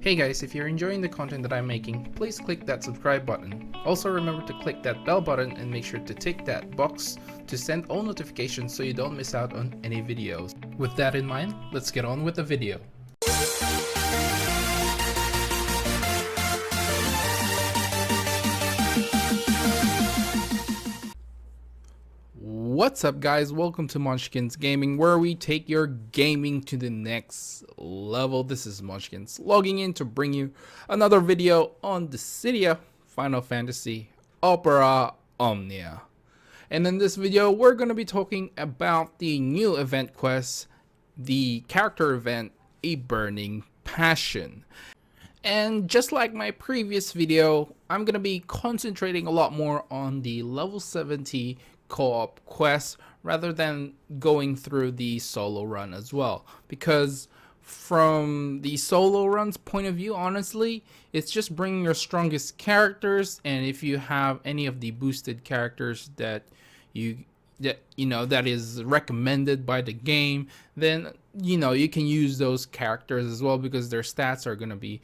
Hey guys, if you're enjoying the content that I'm making, please click that subscribe button. Also remember to click that bell button and make sure to tick that box to send all notifications so you don't miss out on any videos. With that in mind, let's get on with the video. What's up guys, welcome to Munchkins Gaming, where we take your gaming to the next level. This is Munchkins logging in to bring you another video on Dissidia Final Fantasy Opera Omnia. And in this video we're going to be talking about the new event quest, the character event, A Burning Passion. And just like my previous video, I'm going to be concentrating a lot more on the level 70 co-op quest rather than going through the solo run as well, because from the solo run's point of view, honestly, it's just bringing your strongest characters, and if you have any of the boosted characters that is recommended by the game, then you can use those characters as well because their stats are going to be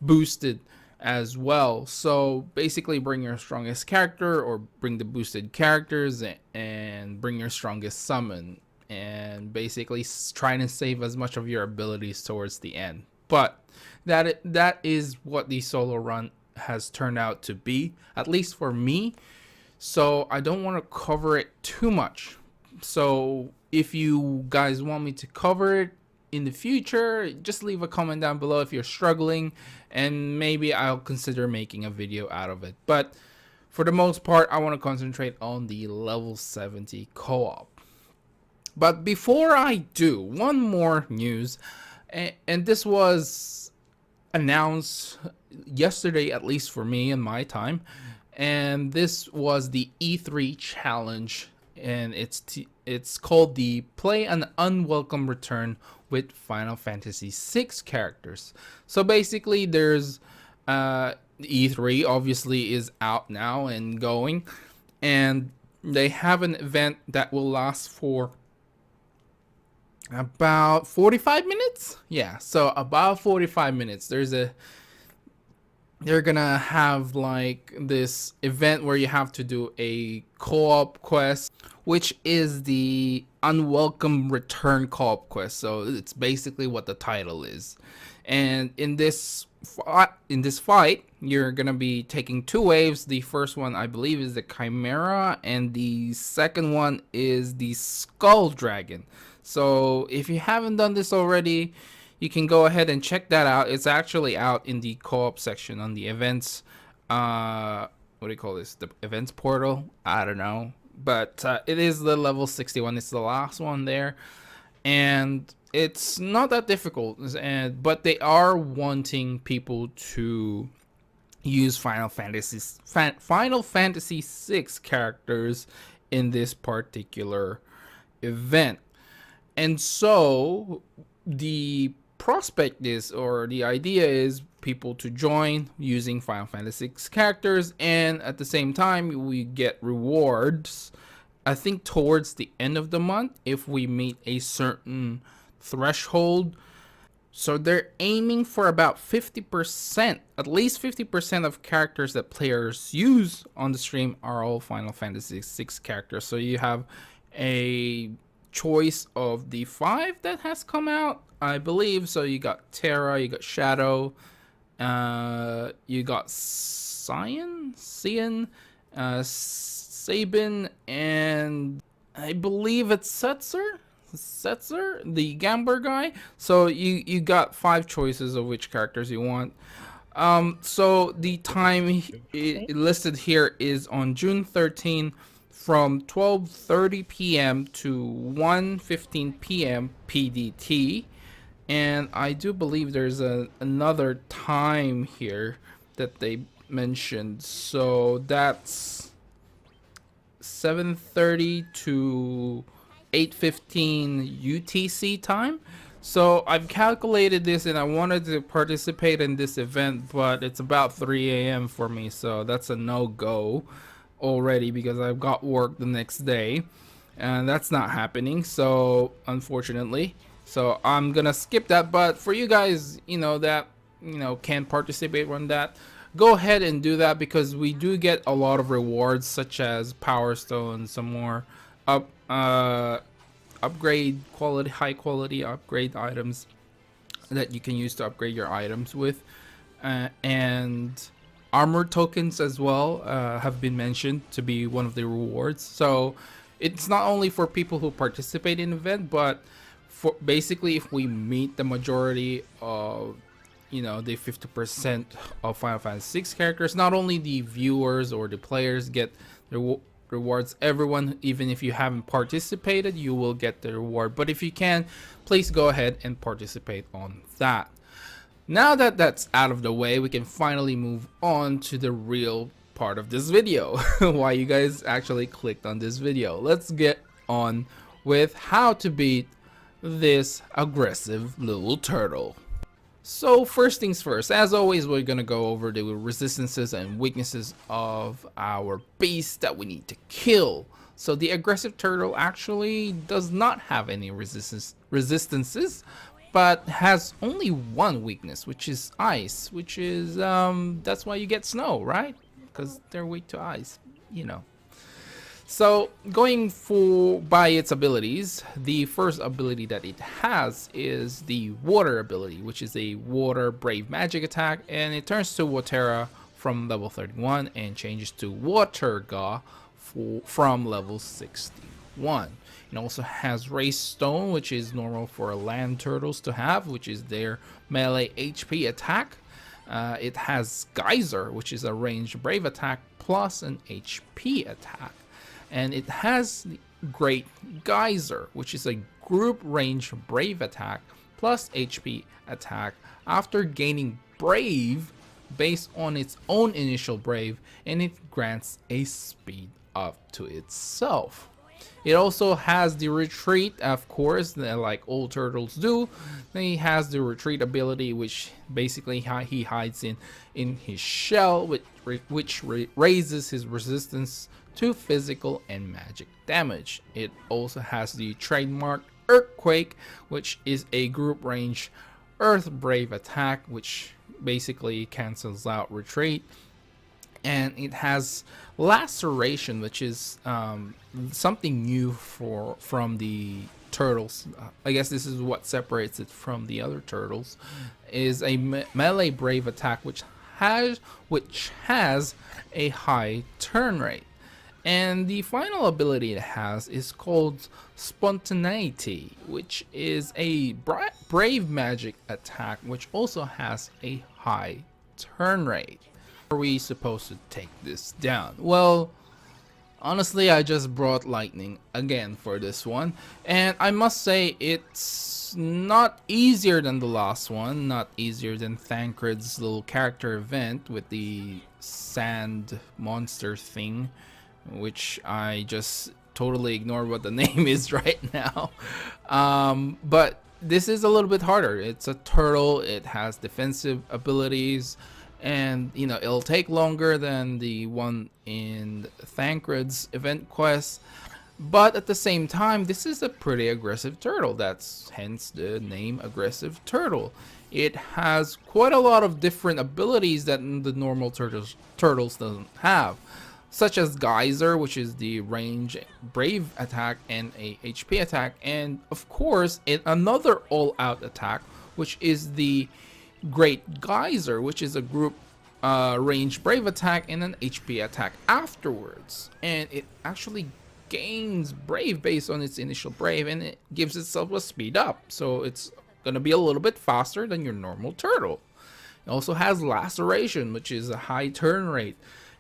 boosted as well. So basically bring your strongest character or bring the boosted characters and bring your strongest summon, and basically trying to save as much of your abilities towards the end. But that is what the solo run has turned out to be, at least for me. So I don't want to cover it too much. So if you guys want me to cover it in the future, just leave a comment down below if you're struggling, and maybe I'll consider making a video out of it. But for the most part, I want to concentrate on the level 70 co-op. But before I do, one more news, and this was announced yesterday, at least for me in my time, and this was the E3 challenge, and it's called the Play an Unwelcome Return with Final Fantasy VI characters. So basically there's E3 obviously is out now and going, and they have an event that will last for about 45 minutes. Yeah, so about 45 minutes. They're gonna have like this event where you have to do a co-op quest, which is the Unwelcome Return co-op quest. So it's basically what the title is. And in this fight, you're gonna be taking two waves. The first one, I believe, is the Chimera, and the second one is the Skull Dragon. So if you haven't done this already, you can go ahead and check that out. It's actually out in the co-op section on the events. What do you call this? The events portal? I don't know. But it is the level 61. It's the last one there. And it's not that difficult. But they are wanting people to use Final Fantasy VI characters in this particular event. And so the prospect is, or the idea is, people to join using Final Fantasy VI characters, and at the same time we get rewards, I think towards the end of the month, if we meet a certain threshold. So they're aiming for about 50%, at least 50% of characters that players use on the stream are all Final Fantasy VI characters. So you have a choice of the 5 that has come out, I believe. So you got Terra, you got Shadow, you got Cian, Sabin, and I believe it's Setzer, the gambler guy. So you got 5 choices of which characters you want. So the time listed here is on June 13 from 12:30 p.m. to 1:15 p.m. PDT. And I do believe there's another time here that they mentioned. So that's 7:30 to 8:15 UTC time. So I've calculated this, and I wanted to participate in this event, but it's about 3 a.m. for me. So that's a no-go already because I've got work the next day, and that's not happening, so unfortunately. So I'm gonna skip that. But for you guys, that can participate on that, go ahead and do that, because we do get a lot of rewards such as Power Stone, some more up upgrade quality, high quality upgrade items that you can use to upgrade your items with, and armor tokens as well have been mentioned to be one of the rewards. So it's not only for people who participate in the event, but for basically if we meet the majority of the 50% of Final Fantasy VI characters, not only the viewers or the players get the rewards, everyone, even if you haven't participated, you will get the reward. But if you can, please go ahead and participate on that. Now that that's out of the way, we can finally move on to the real part of this video. Why you guys actually clicked on this video. Let's get on with how to beat this aggressive little turtle. So first things first, as always, we're gonna go over the resistances and weaknesses of our beast that we need to kill. So the aggressive turtle actually does not have any resistances, but has only one weakness, which is ice, which is that's why you get snow, right? Because they're weak to ice, So going by its abilities, the first ability that it has is the water ability, which is a water brave magic attack, and it turns to Waterra from level 31 and changes to Waterga from level 61. It also has Race Stone, which is normal for land turtles to have, which is their melee HP attack. It has Geyser, which is a ranged brave attack plus an HP attack. And it has Great Geyser, which is a group range brave attack plus HP attack after gaining brave based on its own initial brave, and it grants a speed up to itself. It also has the retreat, of course, like all turtles do. He has the retreat ability, which basically he hides in his shell, which raises his resistance to physical and magic damage. It also has the trademark Earthquake, which is a group range Earth Brave attack, which basically cancels out retreat. And it has Laceration, which is something new from the turtles. I guess this is what separates it from the other turtles. Is a melee brave attack which has a high turn rate. And the final ability it has is called Spontaneity, which is a brave magic attack which also has a high turn rate. How are we supposed to take this down? Well, honestly, I just brought lightning again for this one, and I must say it's not easier than the last one, not easier than Thancred's little character event with the sand monster thing, which I just totally ignored what the name is right now. But this is a little bit harder. It's a turtle, it has defensive abilities, and it'll take longer than the one in Thancred's event quest, but at the same time this is a pretty aggressive turtle. That's hence the name aggressive turtle. It has quite a lot of different abilities that the normal turtles doesn't have, such as Geyser, which is the range brave attack and a HP attack, and of course another all-out attack, which is the Great Geyser, which is a group range brave attack and an HP attack afterwards. And it actually gains brave based on its initial brave, and it gives itself a speed up, so it's gonna be a little bit faster than your normal turtle. It also has Laceration, which is a high turn rate,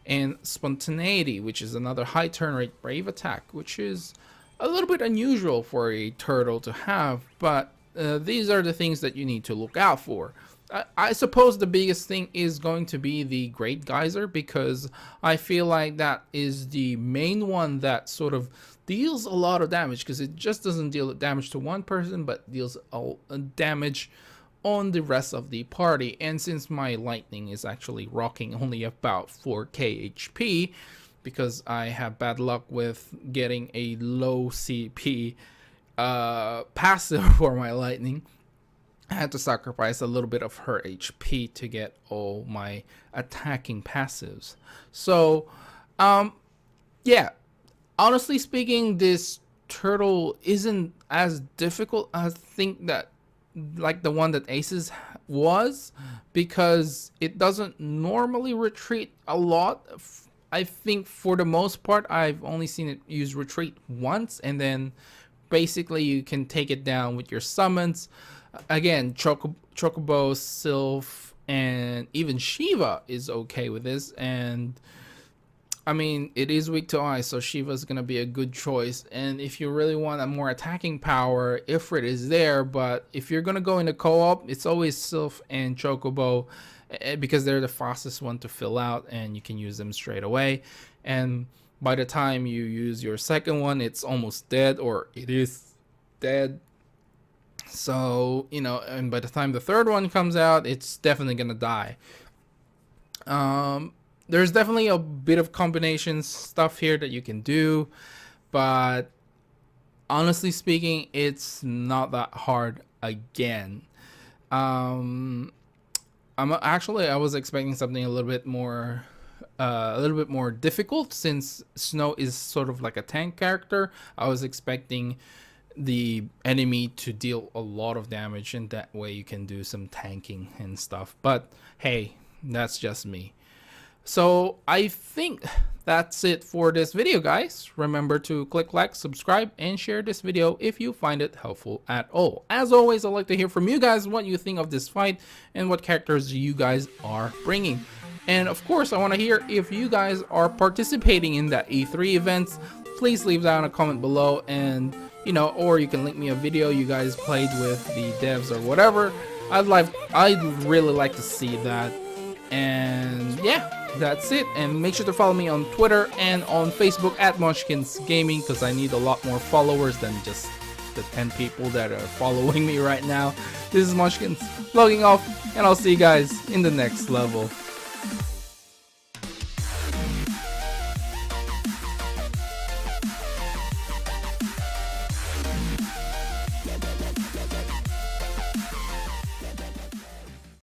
and Spontaneity, which is another high turn rate brave attack, which is a little bit unusual for a turtle to have, but these are the things that you need to look out for. I suppose the biggest thing is going to be the Great Geyser, because I feel like that is the main one that sort of deals a lot of damage, because it just doesn't deal damage to one person, but deals damage on the rest of the party. And since my lightning is actually rocking only about 4k HP, because I have bad luck with getting a low CP passive for my lightning, I had to sacrifice a little bit of her HP to get all my attacking passives. So, yeah, honestly speaking, this turtle isn't as difficult as I think that like the one that Aces was, because it doesn't normally retreat a lot. I think for the most part I've only seen it use retreat once, and then basically you can take it down with your summons. Again, Chocobo, Sylph, and even Shiva is okay with this, and I mean, it is weak to ice, so Shiva's gonna be a good choice. And if you really want a more attacking power, Ifrit is there. But if you're gonna go into co-op, it's always Sylph and Chocobo, because they're the fastest one to fill out, and you can use them straight away. And by the time you use your second one, it's almost dead, or it is dead. So, you know, and by the time the third one comes out, it's definitely gonna die. There's definitely a bit of combination stuff here that you can do, but honestly speaking, it's not that hard again. I was expecting something a little bit more difficult, since Snow is sort of like a tank character. I was expecting the enemy to deal a lot of damage, and that way you can do some tanking and stuff. But hey, that's just me. So I think that's it for this video, guys. Remember to click like, subscribe, and share this video if you find it helpful at all. As always, I'd like to hear from you guys what you think of this fight and what characters you guys are bringing. And of course, I want to hear if you guys are participating in that E3 events. Please leave down a comment below, and you know, or you can link me a video you guys played with the devs or whatever. I'd really like to see that. And yeah, that's it. And make sure to follow me on Twitter and on Facebook at Munchkins Gaming, because I need a lot more followers than just the 10 people that are following me right now. This is Munchkins logging off, and I'll see you guys in the next level.